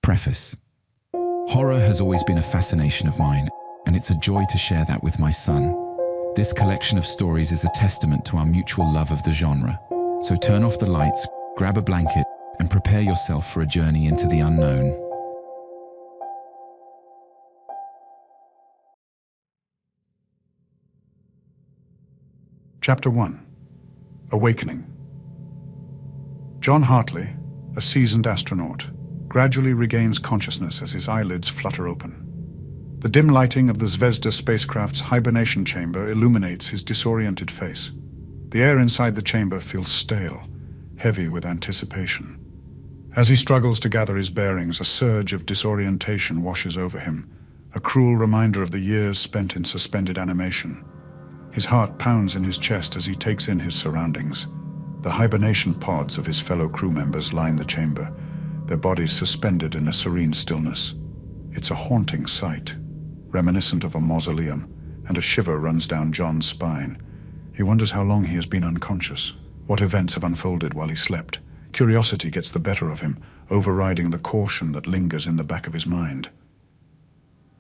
Preface. Horror has always been a fascination of mine, and it's a joy to share that with my son. This collection of stories is a testament to our mutual love of the genre. So turn off the lights, grab a blanket, and prepare yourself for a journey into the unknown. Chapter 1. Awakening. John Hartley, a seasoned astronaut, gradually regains consciousness as his eyelids flutter open. The dim lighting of the ZVEZDA spacecraft's hibernation chamber illuminates his disoriented face. The air inside the chamber feels stale, heavy with anticipation. As he struggles to gather his bearings, a surge of disorientation washes over him, a cruel reminder of the years spent in suspended animation. His heart pounds in his chest as he takes in his surroundings. The hibernation pods of his fellow crew members line the chamber, their bodies suspended in a serene stillness. It's a haunting sight, reminiscent of a mausoleum, and a shiver runs down John's spine. He wonders how long he has been unconscious, what events have unfolded while he slept. Curiosity gets the better of him, overriding the caution that lingers in the back of his mind.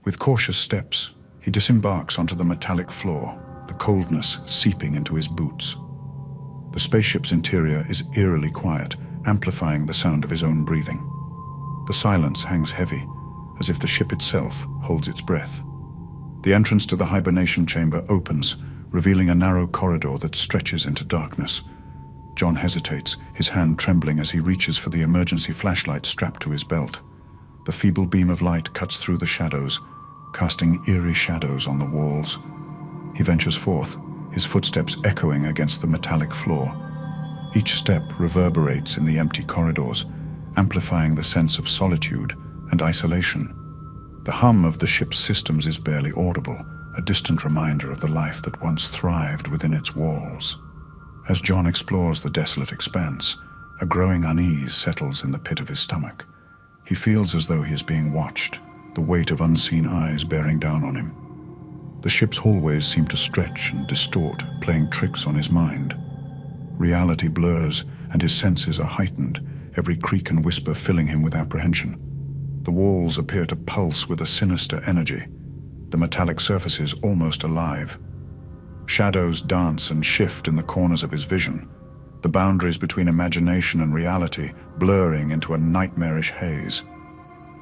With cautious steps, he disembarks onto the metallic floor, the coldness seeping into his boots. The spaceship's interior is eerily quiet, amplifying the sound of his own breathing. The silence hangs heavy, as if the ship itself holds its breath. The entrance to the hibernation chamber opens, revealing a narrow corridor that stretches into darkness. John hesitates, his hand trembling as he reaches for the emergency flashlight strapped to his belt. The feeble beam of light cuts through the shadows, casting eerie shadows on the walls. He ventures forth, his footsteps echoing against the metallic floor. Each step reverberates in the empty corridors, amplifying the sense of solitude and isolation. The hum of the ship's systems is barely audible, a distant reminder of the life that once thrived within its walls. As John explores the desolate expanse, a growing unease settles in the pit of his stomach. He feels as though he is being watched, the weight of unseen eyes bearing down on him. The ship's hallways seem to stretch and distort, playing tricks on his mind. Reality blurs, and his senses are heightened, every creak and whisper filling him with apprehension. The walls appear to pulse with a sinister energy, the metallic surfaces almost alive. Shadows dance and shift in the corners of his vision, the boundaries between imagination and reality blurring into a nightmarish haze.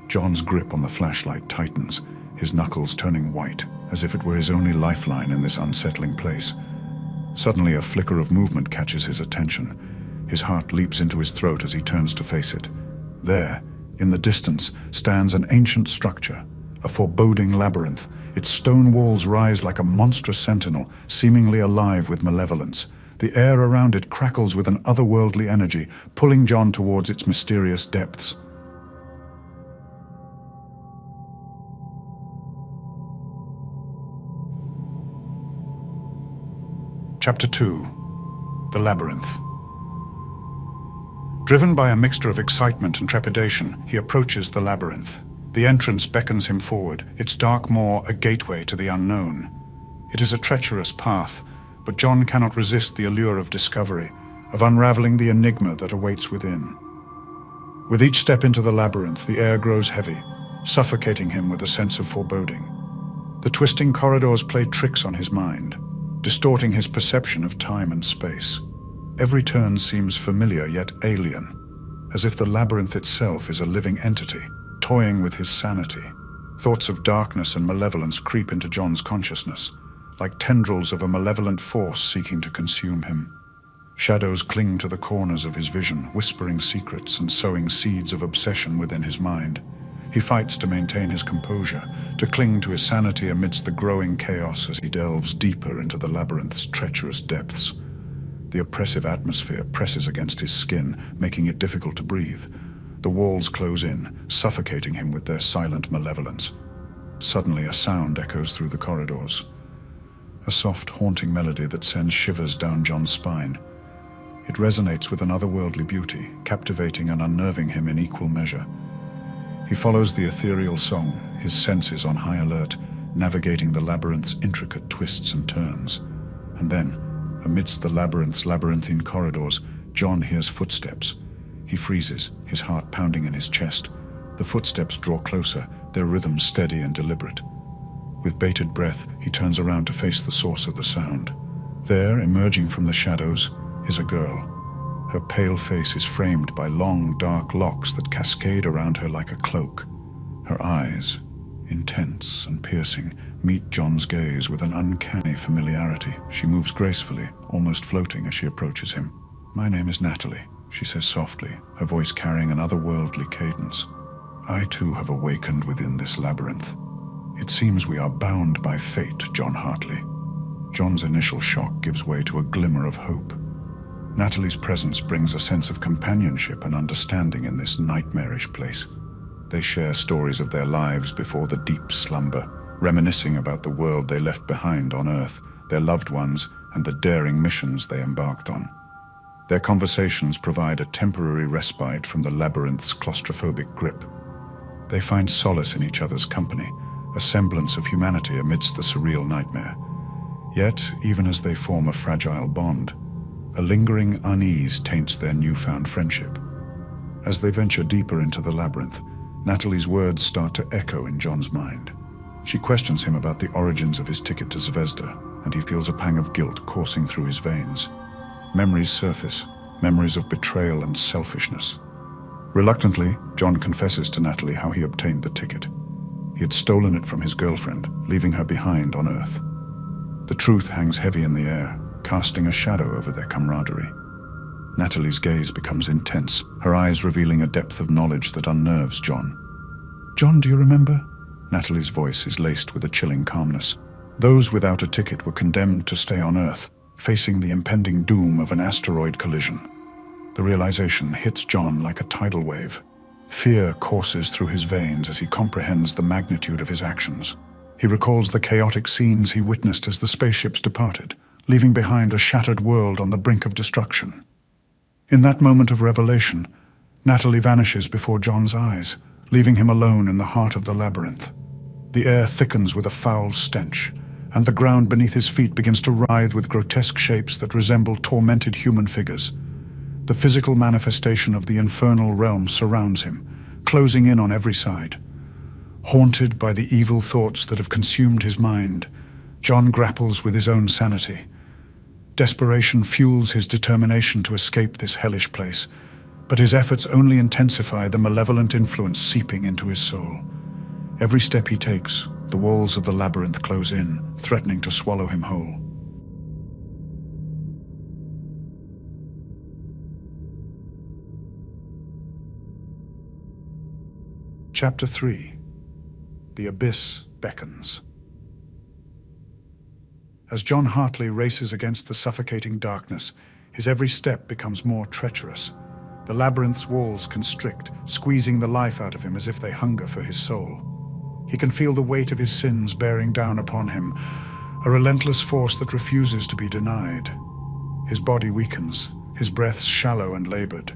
John's grip on the flashlight tightens, his knuckles turning white, as if it were his only lifeline in this unsettling place. Suddenly, a flicker of movement catches his attention. His heart leaps into his throat as he turns to face it. There, in the distance, stands an ancient structure, a foreboding labyrinth. Its stone walls rise like a monstrous sentinel, seemingly alive with malevolence. The air around it crackles with an otherworldly energy, pulling John towards its mysterious depths. Chapter 2. The Labyrinth. Driven by a mixture of excitement and trepidation, he approaches the labyrinth. The entrance beckons him forward, its dark maw a gateway to the unknown. It is a treacherous path, but John cannot resist the allure of discovery, of unraveling the enigma that awaits within. With each step into the labyrinth, the air grows heavy, suffocating him with a sense of foreboding. The twisting corridors play tricks on his mind, distorting his perception of time and space. Every turn seems familiar yet alien, as if the labyrinth itself is a living entity, toying with his sanity. Thoughts of darkness and malevolence creep into John's consciousness, like tendrils of a malevolent force seeking to consume him. Shadows cling to the corners of his vision, whispering secrets and sowing seeds of obsession within his mind. He fights to maintain his composure, to cling to his sanity amidst the growing chaos as he delves deeper into the labyrinth's treacherous depths. The oppressive atmosphere presses against his skin, making it difficult to breathe. The walls close in, suffocating him with their silent malevolence. Suddenly, a sound echoes through the corridors. A soft, haunting melody that sends shivers down John's spine. It resonates with an otherworldly beauty, captivating and unnerving him in equal measure. He follows the ethereal song, his senses on high alert, navigating the labyrinth's intricate twists and turns. And then, amidst the labyrinth's labyrinthine corridors, John hears footsteps. He freezes, his heart pounding in his chest. The footsteps draw closer, their rhythm steady and deliberate. With bated breath, he turns around to face the source of the sound. There, emerging from the shadows, is a girl. Her pale face is framed by long, dark locks that cascade around her like a cloak. Her eyes, intense and piercing, meet John's gaze with an uncanny familiarity. She moves gracefully, almost floating as she approaches him. "My name is Natalie," she says softly, her voice carrying an otherworldly cadence. "I too have awakened within this labyrinth. It seems we are bound by fate, John Hartley." John's initial shock gives way to a glimmer of hope. Natalie's presence brings a sense of companionship and understanding in this nightmarish place. They share stories of their lives before the deep slumber, reminiscing about the world they left behind on Earth, their loved ones, and the daring missions they embarked on. Their conversations provide a temporary respite from the labyrinth's claustrophobic grip. They find solace in each other's company, a semblance of humanity amidst the surreal nightmare. Yet, even as they form a fragile bond, a lingering unease taints their newfound friendship. As they venture deeper into the labyrinth, Natalie's words start to echo in John's mind. She questions him about the origins of his ticket to ZVEZDA, and he feels a pang of guilt coursing through his veins. Memories surface, memories of betrayal and selfishness. Reluctantly, John confesses to Natalie how he obtained the ticket. He had stolen it from his girlfriend, leaving her behind on Earth. The truth hangs heavy in the air, casting a shadow over their camaraderie. Natalie's gaze becomes intense, her eyes revealing a depth of knowledge that unnerves John. "John, do you remember?" Natalie's voice is laced with a chilling calmness. "Those without a ticket were condemned to stay on Earth, facing the impending doom of an asteroid collision." The realization hits John like a tidal wave. Fear courses through his veins as he comprehends the magnitude of his actions. He recalls the chaotic scenes he witnessed as the spaceships departed, leaving behind a shattered world on the brink of destruction. In that moment of revelation, Natalie vanishes before John's eyes, leaving him alone in the heart of the labyrinth. The air thickens with a foul stench, and the ground beneath his feet begins to writhe with grotesque shapes that resemble tormented human figures. The physical manifestation of the infernal realm surrounds him, closing in on every side. Haunted by the evil thoughts that have consumed his mind, John grapples with his own sanity. Desperation fuels his determination to escape this hellish place, but his efforts only intensify the malevolent influence seeping into his soul. Every step he takes, the walls of the labyrinth close in, threatening to swallow him whole. Chapter 3. The Abyss Beckons. As John Hartley races against the suffocating darkness, his every step becomes more treacherous. The labyrinth's walls constrict, squeezing the life out of him as if they hunger for his soul. He can feel the weight of his sins bearing down upon him, a relentless force that refuses to be denied. His body weakens, his breaths shallow and labored.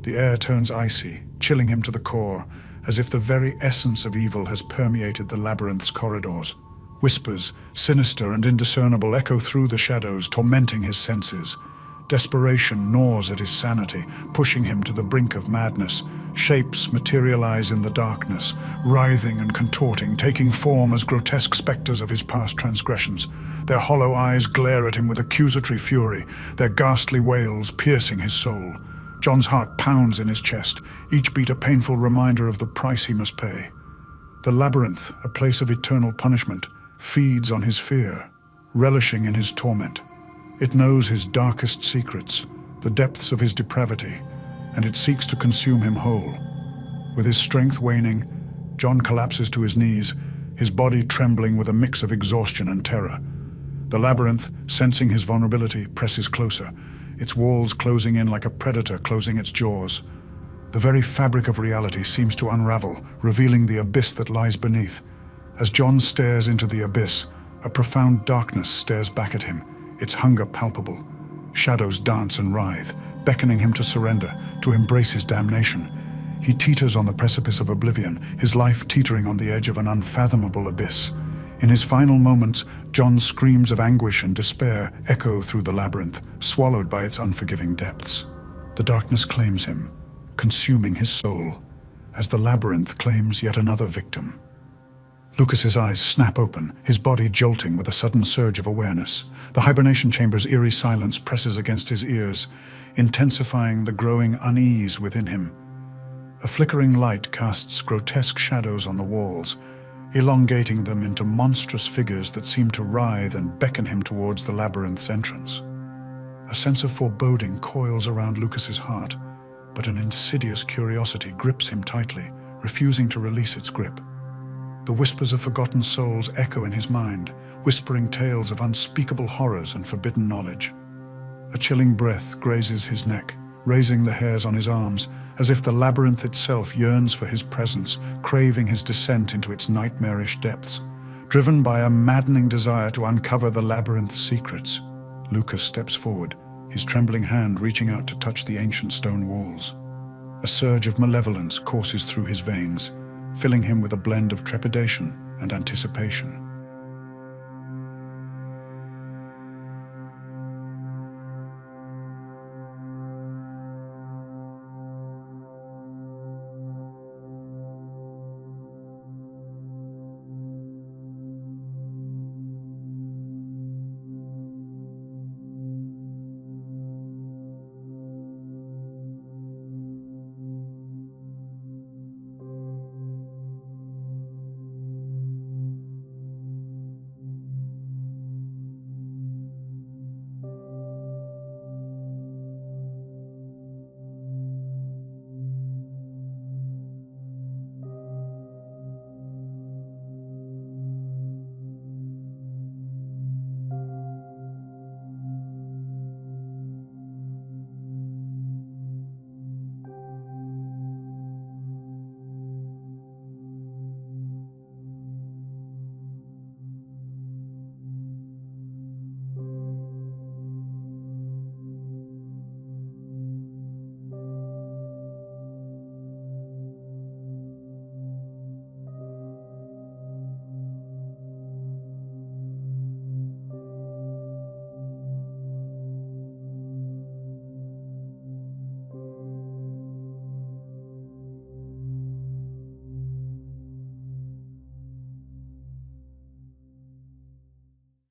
The air turns icy, chilling him to the core, as if the very essence of evil has permeated the labyrinth's corridors. Whispers, sinister and indiscernible, echo through the shadows, tormenting his senses. Desperation gnaws at his sanity, pushing him to the brink of madness. Shapes materialize in the darkness, writhing and contorting, taking form as grotesque specters of his past transgressions. Their hollow eyes glare at him with accusatory fury, their ghastly wails piercing his soul. John's heart pounds in his chest, each beat a painful reminder of the price he must pay. The labyrinth, a place of eternal punishment, feeds on his fear, relishing in his torment. It knows his darkest secrets, the depths of his depravity, and it seeks to consume him whole. With his strength waning, John collapses to his knees, his body trembling with a mix of exhaustion and terror. The labyrinth, sensing his vulnerability, presses closer, its walls closing in like a predator closing its jaws. The very fabric of reality seems to unravel, revealing the abyss that lies beneath. As John stares into the abyss, a profound darkness stares back at him, its hunger palpable. Shadows dance and writhe, beckoning him to surrender, to embrace his damnation. He teeters on the precipice of oblivion, his life teetering on the edge of an unfathomable abyss. In his final moments, John's screams of anguish and despair echo through the labyrinth, swallowed by its unforgiving depths. The darkness claims him, consuming his soul. as the labyrinth claims yet another victim. Lucas's eyes snap open, his body jolting with a sudden surge of awareness. The hibernation chamber's eerie silence presses against his ears, intensifying the growing unease within him. A flickering light casts grotesque shadows on the walls, elongating them into monstrous figures that seem to writhe and beckon him towards the labyrinth's entrance. A sense of foreboding coils around Lucas's heart, but an insidious curiosity grips him tightly, refusing to release its grip. The whispers of forgotten souls echo in his mind, whispering tales of unspeakable horrors and forbidden knowledge. A chilling breath grazes his neck, raising the hairs on his arms, as if the labyrinth itself yearns for his presence, craving his descent into its nightmarish depths. Driven by a maddening desire to uncover the labyrinth's secrets, Lucas steps forward, his trembling hand reaching out to touch the ancient stone walls. A surge of malevolence courses through his veins, filling him with a blend of trepidation and anticipation.